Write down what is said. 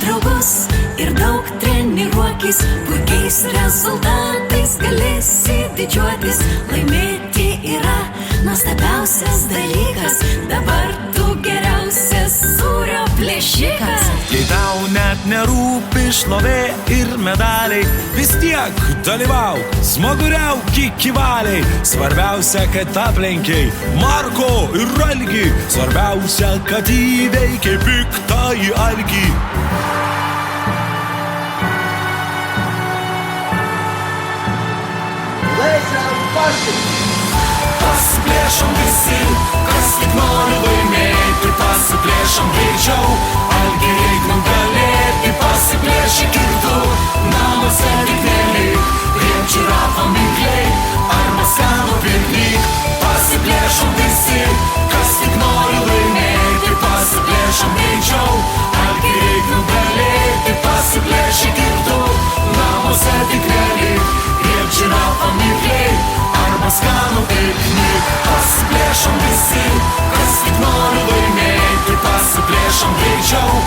draugus ir daug treniruokis, puikiais rezultatais galėsi didžiuotis. Laimėti yra nuostabiausias dalykas, dabar tu geriausias sūrio plėšikas. Jei tau net nerūpi šlovė ir medaliai, vis tiek dalyvauk, smaguriauk iki valiai. Svarbiausia, kad aplenkiai Marko ir Algį, svarbiausia, kad įveikiai piktąjį algį. Pasiplėšom visi, kas tik nori laimėti, pasiplėšom greičiau, algį reik nugalėti. Pasiplėšyk ir tu, namuose tik nelik, prie žirafo minkliai arba skanų piknik. Pasiplėšom visi, kas tik nori laimėti, pasiplėšom greičiau, algį reik nugalėti. Pasiplėšyk ir tu, namuose tik nelik, prie žirafo minkliai arba skanų piknik. Pasiplėšom visi, kas tik nori laimėti, pasiplėšom greičiau,